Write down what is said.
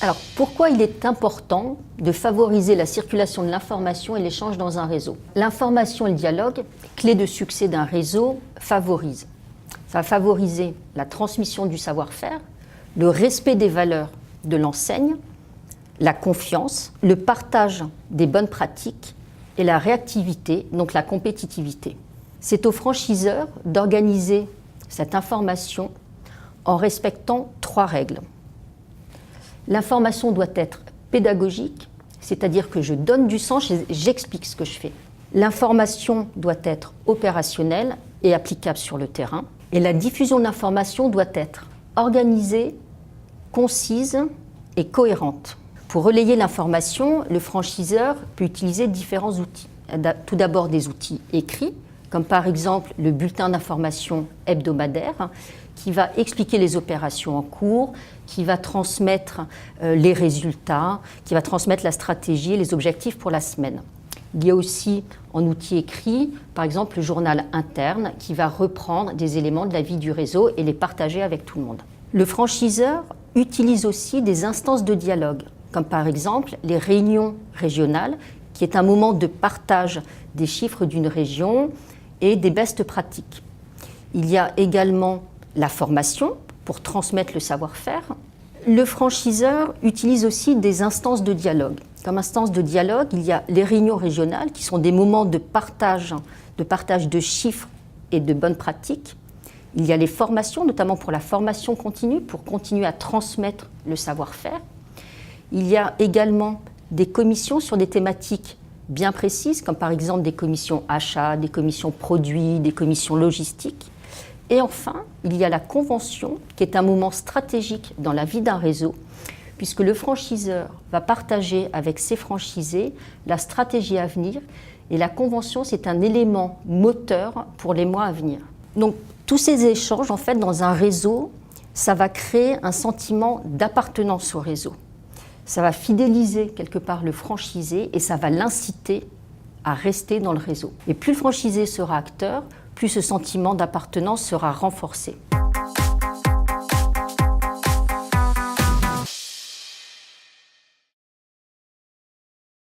Alors, pourquoi il est important de favoriser la circulation de l'information et l'échange dans un réseau? L'information et le dialogue, clé de succès d'un réseau, favorisent. Ça va favoriser la transmission du savoir-faire, le respect des valeurs de l'enseigne, la confiance, le partage des bonnes pratiques et la réactivité, donc la compétitivité. C'est aux franchiseurs d'organiser cette information en respectant 3 règles. L'information doit être pédagogique, c'est-à-dire que je donne du sens et j'explique ce que je fais. L'information doit être opérationnelle et applicable sur le terrain. Et la diffusion d'informations doit être organisée, concise et cohérente. Pour relayer l'information, le franchiseur peut utiliser différents outils. Tout d'abord des outils écrits, comme par exemple le bulletin d'information hebdomadaire, qui va expliquer les opérations en cours, qui va transmettre les résultats, qui va transmettre la stratégie et les objectifs pour la semaine. Il y a aussi en outil écrit, par exemple, le journal interne qui va reprendre des éléments de la vie du réseau et les partager avec tout le monde. Le franchiseur utilise aussi des instances de dialogue, comme par exemple les réunions régionales, qui est un moment de partage des chiffres d'une région et des bestes pratiques. Il y a également la formation pour transmettre le savoir-faire. Le franchiseur utilise aussi des instances de dialogue. Comme instance de dialogue, il y a les réunions régionales qui sont des moments de partage de chiffres et de bonnes pratiques. Il y a les formations, notamment pour la formation continue, pour continuer à transmettre le savoir-faire. Il y a également des commissions sur des thématiques bien précises, comme par exemple des commissions achats, des commissions produits, des commissions logistiques. Et enfin, il y a la convention, qui est un moment stratégique dans la vie d'un réseau, puisque le franchiseur va partager avec ses franchisés la stratégie à venir, et la convention, c'est un élément moteur pour les mois à venir. Donc, tous ces échanges, en fait, dans un réseau, ça va créer un sentiment d'appartenance au réseau. Ça va fidéliser quelque part le franchisé et ça va l'inciter à rester dans le réseau. Et plus le franchisé sera acteur, plus ce sentiment d'appartenance sera renforcé.